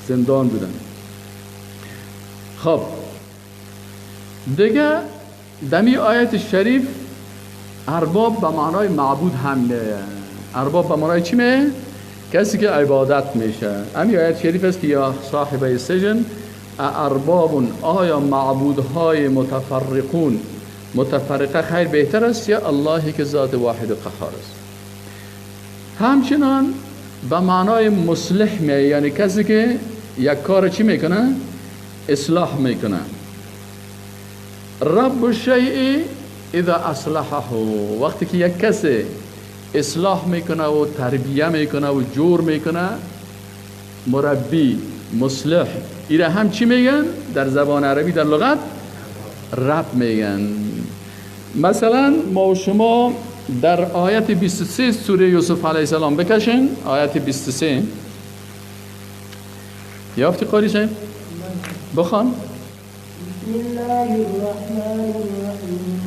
A: زندان بودن. خب دیگه دمی آیت شریف ارباب به معنای معبود هم میه. ارباب به معنای چی میه؟ کسی که عبادت میشه. همین آیت شریف است که یا صاحب السجن ارباب، آیا معبودهای متفرقون متفرقه خیر بهتر است یا اللهی که ذات واحد قهار است؟ همچنان به معنای مصلح میه، یعنی کسی که یک کار چی میکنه؟ اصلاح میکنه. رب الشیء اذا اصلحه، وقتی که یک کسی اصلاح میکنه و تربیه میکنه و جور میکنه، مربی، مصلح، ایره هم چی میگن؟ در زبان عربی در لغت رب میگن. مثلا ما و شما در آیت 23 سوره یوسف علیه السلام بکشین، آیت 23 یافتی قاری شد؟ بخوان.
B: بسم الله الرحمن الرحیم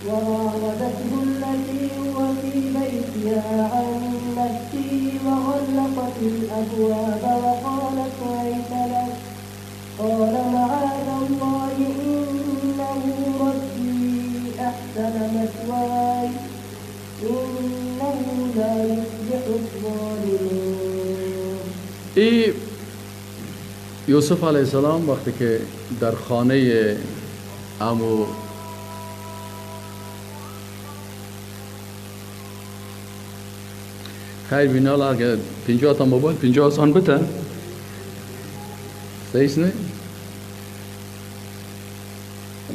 B: وراودته التي هو في بيتها نفسها عن نفسه وغلقت الأبواب وقالت هيت لك قال معاذ الله إنه ربي أحسن مثواي إنه لا يفلح الظالمون.
A: این یوسف علیه السلام وقتی که در خانه عمو خیر بینال اگر 50 تا موبایل 50 آسان بته صحیح نه؟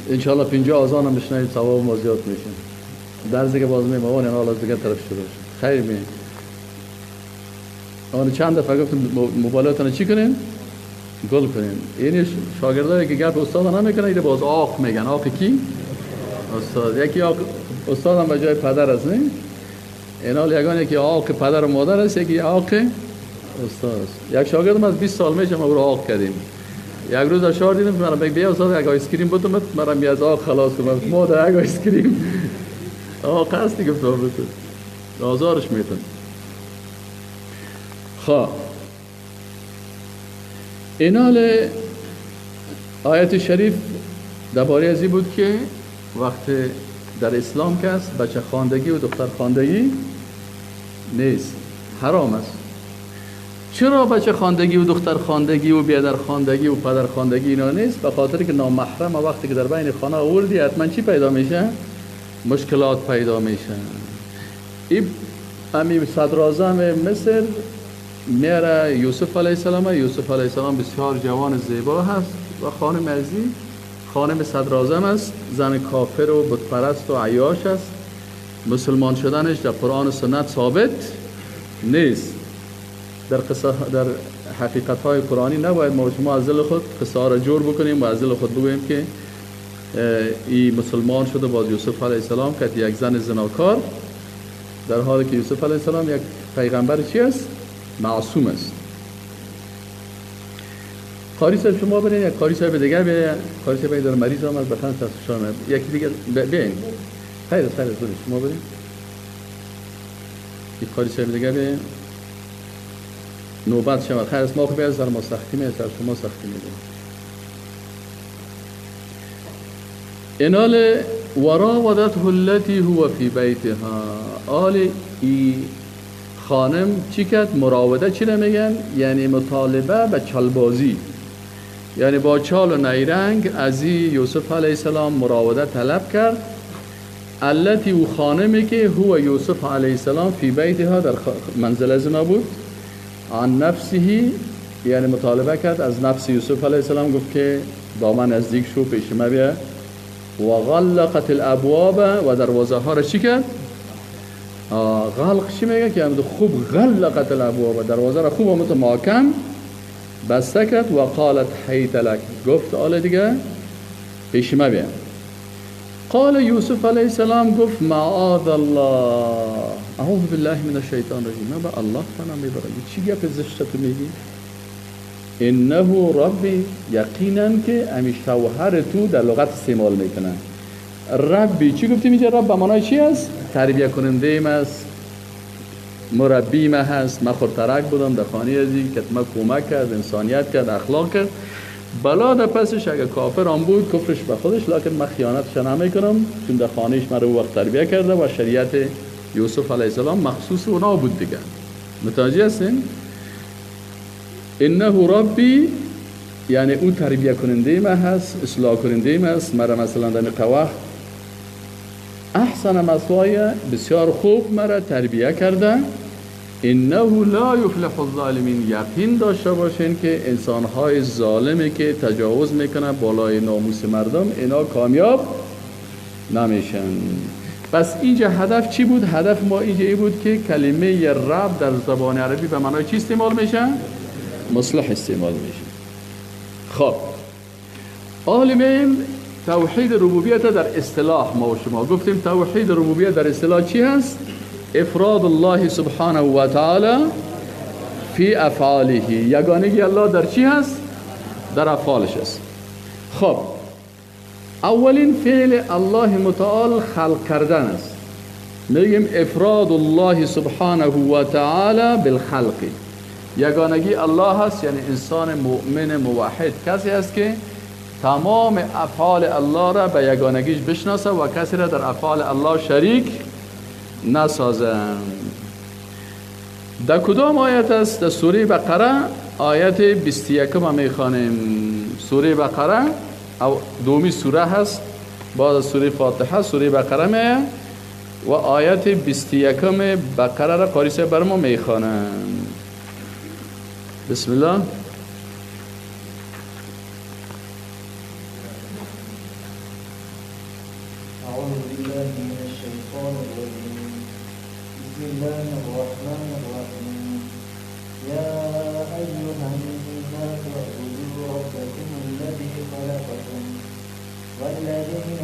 A: انشاءالله 50 آسان هم بشنید ثواب ما زیاد میشه. درس که باز میمون یعنی حالا دیگه طرف شروع شد. خیر بین آن چند دفعه گفتم موبایلاتون چی کنین؟ گل کنین. این شاگردایی که گپ استاد نمیکنه ایده باز آخ میگن. آخ کی؟ استاد. یکی آخ استاد هم به جای پدر است نه؟ اینا یگانه که آخ پدر و مادر است، یکی آخ استاد است. یک شاگردم از 20 سال میشه ما رو آخ کردیم. یک روز اشار دیدم که من بیا استاد یک آیسکریم بودم مرا می از آخ خلاص کنم. مادر یک آیسکریم آخ هستی گفتم بده. آزارش میتون. خب اینال آیت شریف درباره ازی بود که وقت در اسلام که است بچه خواندگی و دختر خواندگی نیست، حرام است. چرا بچه خواندگی و دختر خواندگی و بیادر خواندگی و پدر خواندگی اینا نیست؟ به خاطر که نامحرم وقتی که در بین خانه آوردی حتما چی پیدا میشه؟ مشکلات پیدا میشه. این امی صدراعظم مصر میاره یوسف علیه السلام. یوسف علیه السلام بسیار جوان زیبا هست و خانم ازی خانم صدراعظم است، زن کافر و بتپرست و عیاش است. مسلمان شدنش در قرآن و سنت ثابت نیست. در حقیقت های قرآنی نباید ما شما از دل خود قصه را جور بکنیم و از دل خود بگوییم که این مسلمان شده باز یوسف علیه السلام که یک زن زناکار، در حالی که یوسف علیه السلام یک پیغمبر چی است؟ معصوم است. قاری صاحب شما برین، یک قاری صاحب دیگر بیاین. قاری صاحب در مریض آمد بخند تصفیشان یکی دیگر بیاین. خیر برین شما برین. یک قاری صاحب دیگر بیاین. نوبت شما خیر است. ما خوبی از در ما سختی میاد، در شما سختی میده. اینال وراودته التي هو في بیتها. آل ای خانم چی کرد؟ مراوده چی نمیگن؟ یعنی مطالبه به چالبازی، یعنی با چال و نیرنگ از یوسف علیه السلام مراوده طلب کرد. التي او خانمی که هو یوسف علیه السلام فی بیتها در منزل زنا بود. عن نفسه یعنی مطالبه کرد از نفس یوسف علیه السلام، گفت که با من نزدیک شو پیش ما بیا. و غلقت الابواب و دروازه ها را چی کرد؟ غلق چی میگه؟ که خوب غلقت الابواب دروازه را خوب و متماکن بسته کرد. و قالت حیت لک گفت آل دیگه پیش ما بیا. قال یوسف علیه السلام گفت معاذ الله اعوذ بالله من الشیطان الرجیم. من به الله پناه میبرم. چی گپ زشت تو میگی؟ انه ربی یقینا که امی شوهر تو در لغت استعمال میکنن. ربی چی گفتی میشه؟ رب به معنای چی است؟ تربیه کننده ایم است، مربی ما هست. من خورترک بودم در خانه ازی که ما کمک کرد، انسانیت کرد، اخلاق کرد. بلا در پسش اگه کافر هم بود کفرش به خودش، لکن من خیانتش نمیکنم چون در خانهش من رو وقت تربیه کرده و شریعت یوسف علیه السلام مخصوص اونا بود دیگه. متوجه هستین؟ انه ربی یعنی او تربیه کننده ما هست، اصلاح کننده ما هست. مرا مثلا در قوه احسن مثوای بسیار خوب مرا تربیه کرده. انه لا یفلح الظالمین. یقین داشته باشین که انسانهای ظالمی که تجاوز میکنن بالای ناموس مردم اینا کامیاب نمیشن. پس اینجا هدف چی بود؟ هدف ما اینجا ای بود که کلمه رب در زبان عربی به معنای چی استعمال میشه؟ مصلح استعمال میشه. خب عالمین توحید ربوبیت در اصطلاح ما و شما گفتیم توحید ربوبیت در اصطلاح چی هست؟ افراد الله سبحانه و تعالی فی افعاله. یگانگی الله در چی هست؟ در افعالش است. خب اولین فعل الله متعال خلق کردن است. میگیم افراد الله سبحانه و تعالی بالخلق. یگانگی الله هست، یعنی انسان مؤمن موحد کسی است که تمام افعال الله را به یگانگیش بشناسه و کسی را در افعال الله شریک نسازه. در کدام آیت است؟ در سوره بقره آیت 21 ما میخوانیم. سوره بقره او دومی سوره هست بعد از سوره فاتحه. سوره بقره میه و آیت 21 بقره را قاری صاحب بر ما میخوانم. بسم الله.
C: أعوذ بالله من الشيطان الرجيم. بسم الله الرحمن الرحيم. يا أيها الناس اعبدوا ربكم الذي خلقكم والذين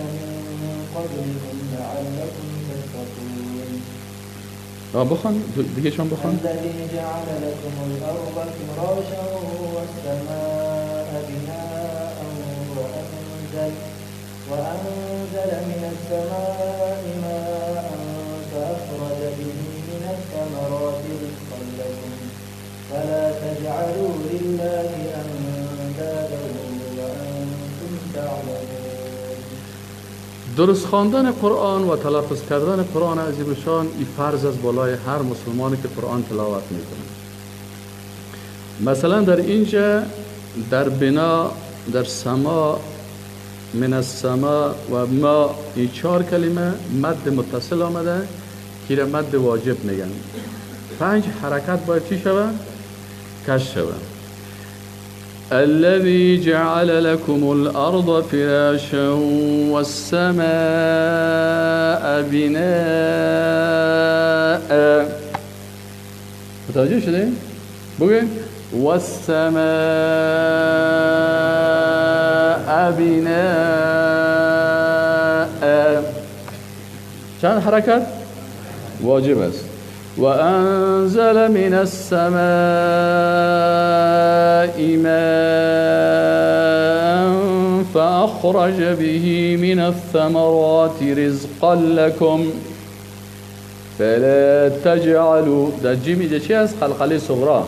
C: من قبلكم لعلكم تتقون.
A: بخوان دیگه شما بخوان.
C: الذي جعل لكم الأرض فراشا والسماء بناء وأنزل من السماء ماء فأخرج به من الثمرات رزقا لكم فلا تجعلوا لله أندادا وأنتم تعلمون.
A: درست خواندن قرآن و تلفظ کردن قرآن عظیم شان این فرض از بالای هر مسلمانی که قرآن تلاوت میکنه. مثلا در اینجا در بنا، در سما، من السما و ما، این 4 کلمه مد متصل آمده که را مد واجب میگن. 5 حرکت باید چی شود؟ کش شود. الذي جعل لكم الأرض فراشا والسماء بناء. متوجه شده؟ بگید والسماء بناء. چند حرکت؟ واجب است. وأنزل من السماء ماء فأخرج به من الثمرات رزقا لكم فلا تجعلوا. در جیم اینجا چی هست؟ قلقله صغرا.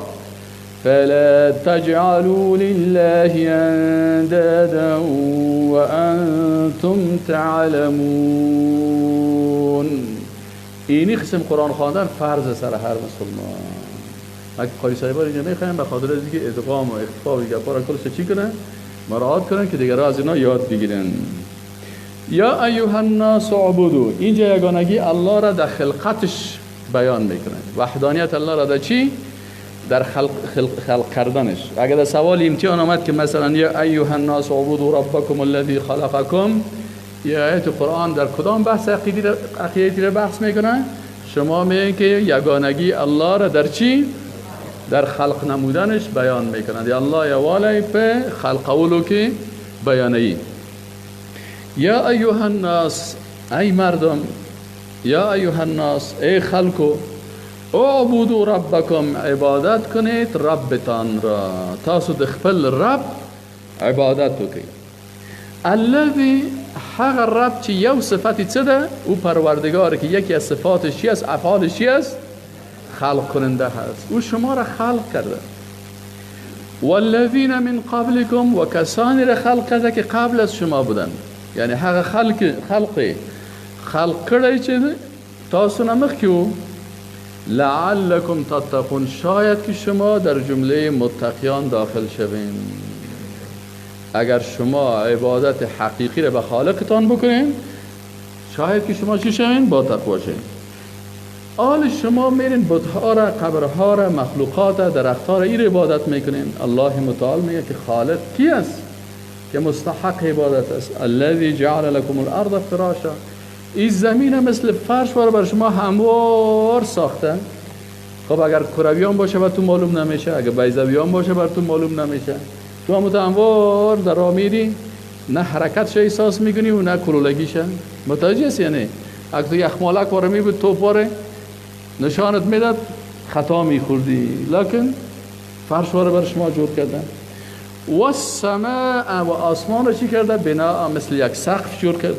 A: فلا تجعلوا لله اندادا وانتم تعلمون. اینی قسم قرآن خواندن فرض سر هر مسلمان. اگه قاری صاحبا اینجا میخوایم به خاطر از اینکه ادغام و اخفا و گپا را کلش چی کنن؟ مراعات کنن که دیگر از اینا یاد بگیرن. یا ایها الناس اعبدوا. اینجا یگانگی الله را در خلقتش بیان میکنه. وحدانیت الله را در چی؟ در خلق کردنش. اگر در سوال امتحان آمد که مثلا یا ایها الناس اعبدوا ربکم الذی خلقکم، یا آیت قرآن در کدام بحث عقیدتی را بحث میکنه؟ شما میگین که یگانگی الله را در چی؟ در خلق نمودنش بیان میکنند. یا الله یا والی په خلق اولو که بیانهی. یا ایها الناس، ای مردم، یا ایها الناس، ای خلقو، اعبدوا ربکم، عبادت کنید ربتان را. تاسو د خپل رب عبادت وکړئ. الذي، هغه رب چې یو صفتی څه ده؟ او پروردگار که یکی از صفاتش چی است؟ افعالش چی است؟ خلق کننده هست. او شما را خلق کرده. والذین من قبلکم، و کسانی را خلق کرده که قبل از شما بودن. یعنی هغه خلق کرده چه تاسو نمخکیو. لعلکم تتقون، شاید که شما در جمله متقیان داخل شوین. اگر شما عبادت حقیقی را به خالقتان بکنین، شاید که شما چی شوین؟ با تقوا شوین. آل شما میرین بت‌ها را، قبرها را، مخلوقات را، درختها را این عبادت میکنین. الله متعال میگه که خالق کی است که مستحق عبادت است؟ الذی جعل لكم الارض فراشا. این زمین مثل فرش بر شما هموار ساخته. خب اگر کرویان باشه بر تو معلوم نمیشه، اگر بیضویان باشه بر تو معلوم نمیشه. تو هموار در راه میری، نه حرکتش احساس میکنی و نه کلولگیش. متوجه هستی یا نه؟ اگر تو یخمالک واره میبود، توپ واره نشانت میداد، خطا میخوردی. لکن فرش واره بر شما جور کردن. و السماء، و آسمان رو چی کرده؟ بنا، مثل یک سقف جور کرده.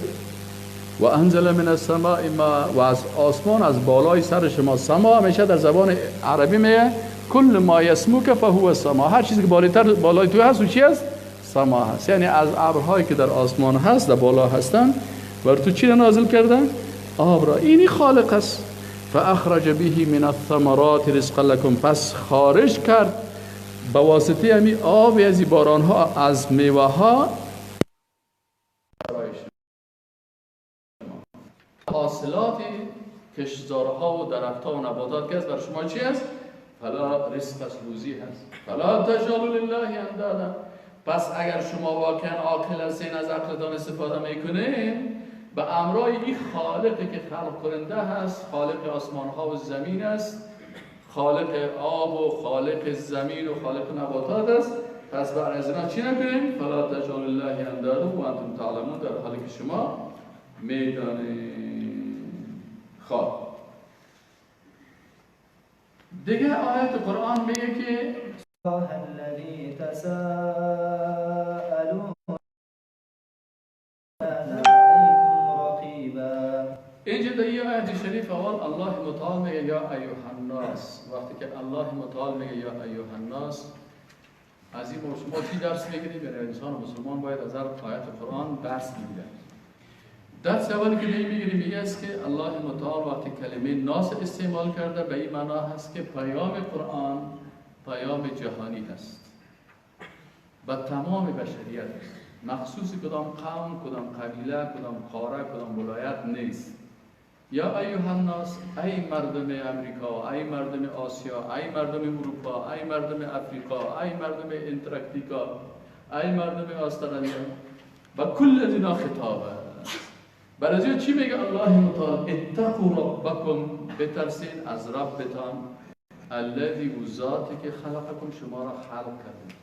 A: و انزل من السماء ما، و از آسمان از بالای سر شما. سما همیشه در زبان عربی میگه کل ما یسموک فهو سما، هر چیزی که بالای تو هست و چی هست؟ سما هست. یعنی از ابرهایی که در آسمان هست در بالا هستن بر تو چی نازل کردن؟ آب را. اینی خالق است. فاخرج به من الثمرات رزقا لكم، پس خارج کرد به واسطه همین آب از باران ها از میوه ها حاصلات کشتزارها و درختها و نباتات که است بر شما چی است؟ فلا رزق است، روزی هست. فلا تجعلوا لله اندادا، پس اگر شما واقعا عاقل هستین از عقلتان استفاده میکنین به امرای این خالقی که خلق کننده هست، خالق آسمان ها و زمین است، خالق آب و خالق زمین و خالق نباتات است، پس بر از اینا چی نکنین؟ فلا تجعلوا لله اندادا و انتم تعلمون، در حالی که شما میدانید. خب دیگه آیت قرآن میگه که
C: الله الذي تساءلون كان عليكم رقيبا.
A: اینجا در این آیت شریف اول الله متعال میگه یا ایها الناس. وقتی که الله متعال میگه یا ایها الناس، از این ما چی درس میگیریم؟ یعنی انسان مسلمان باید از هر آیت قرآن درس میگیره. درس اولی که میگیریم این است که الله متعال وقتی کلمه ناس استعمال کرده به این معنا هست که پیام قرآن پیام جهانی است، به تمام بشریت است، مخصوص کدام قوم، کدام قبیله، کدام قاره، کدام ولایت نیست. یا ایها الناس، ای مردم امریکا، ای مردم آسیا، ای مردم اروپا، ای مردم افریقا، ای مردم انتارکتیکا، ای مردم استرالیا، و کل دینا خطابه. برای چی میگه الله متعال؟ اتقوا ربکم، بترسین از ربتان، الذی و ذاتی که خلقکم، شما را خلق کرده.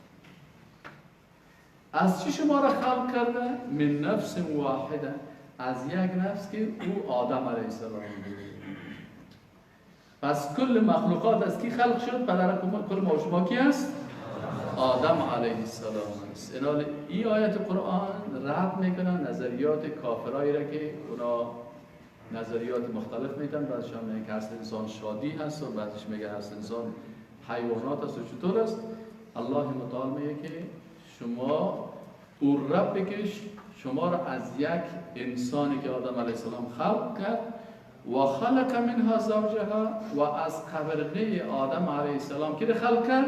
A: از چی شما را خلق کرده؟ من نفس واحده، از یک نفس که او آدم علیه السلام بود. پس کل مخلوقات از کی خلق شد؟ پدر کل ما شما کی است؟ آدم علیه السلام است. این آیت قرآن رد میکنن نظریات کافرایی را که اونا نظریات مختلف میتن. بعضشان میگن که اصل انسان شادی هست و بعضش میگن اصل انسان حیوانات است و چطور است. الله متعال میگه که شما او رب بکش شما را از یک انسانی که آدم علیه السلام خلق کرد و خلق منها زوجها، و از قبرقه آدم علیه السلام که خلق کرد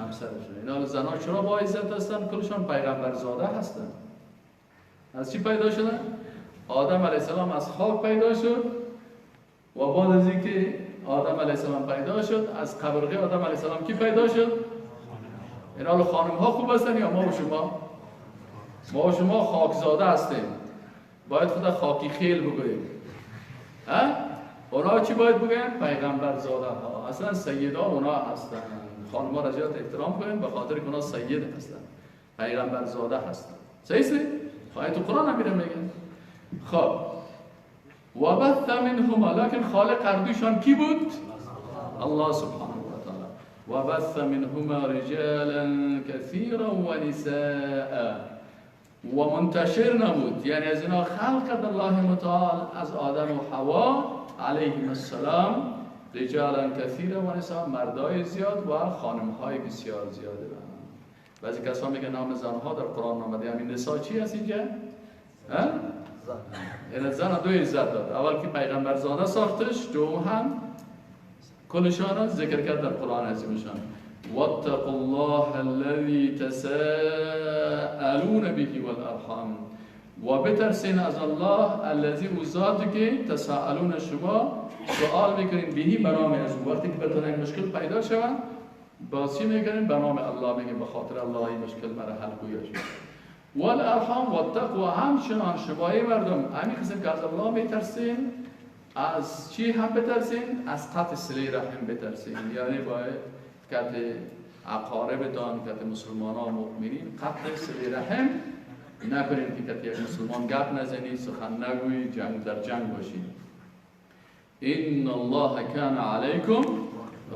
A: همسرشون. اینا زنها چرا با عزت هستن؟ کلشان پیغمبر زاده هستن. از چی پیدا شدن؟ آدم علیه السلام از خاک پیدا شد و بعد از اینکه آدم علیه السلام پیدا شد از قبرقه آدم علیه السلام کی پیدا شد؟ اینا خانم ها خوب هستن یا ما و شما؟ ما و شما خاک زاده هستیم، باید خدا خاکی خیل بگوییم. اونا چی باید بگوییم؟ پیغمبر زاده ها. اصلا سیدا اونا هستن. خانم ها را زیاد احترام کنیم به خاطر که اونا سید هستن، پیغمبر زاده هستن. صحیح؟ آیت قرآن هم میگه. خب و بث منهما، لکن خالق اردوشان کی بود؟ الله سبحانه و تعالی. و بث منهما رجالا كثيرا و نساء، و منتشر نمود، یعنی از اینا خلق کرد الله متعال از آدم و حوا علیهم السلام رجالا کثیرا و نساء، مردای زیاد و خانمهای بسیار زیاده. بعضی کسا میگن نام زنها در قرآن آمده، همین نساء چی هست اینجا؟ این زن دو عزت داد. اول که پیغمبر زاده ساختش، دوم هم کلشان ذکر کرد در قرآن عظیمشان. واتقوا الله الذي تساءلون به والارحام، و بترسین از الله الذی و ذاتی که تساءلون شما سوال میکنین بهی به نام از او. وقتی که بتون این مشکل پیدا شوند باز چی میکنین؟ به نام الله میگین به خاطر الله این مشکل مرا حل گویا شد. والارحام واتقوا، همچنان شما مردم همین قسم که از الله میترسین، از چی هم بترسین؟ از قطع صله رحم بترسین. یعنی باید قطع اقاربتان، قطع مسلمانان و مؤمنین، قطع صله رحم نکنین که قطع یک مسلمان گپ نزنی، سخن نگویی، جنگ در جنگ باشی. ان الله کان علیکم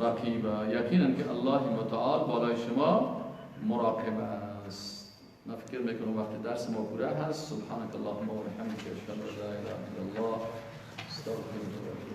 A: رقیبا، یقینا که الله متعال بالای شما مراقب است. من فکر میکنم وقتی درس ما پوره هست. سبحانك اللهم و بحمدک اشهد ان لا اله الا الله استغفرك.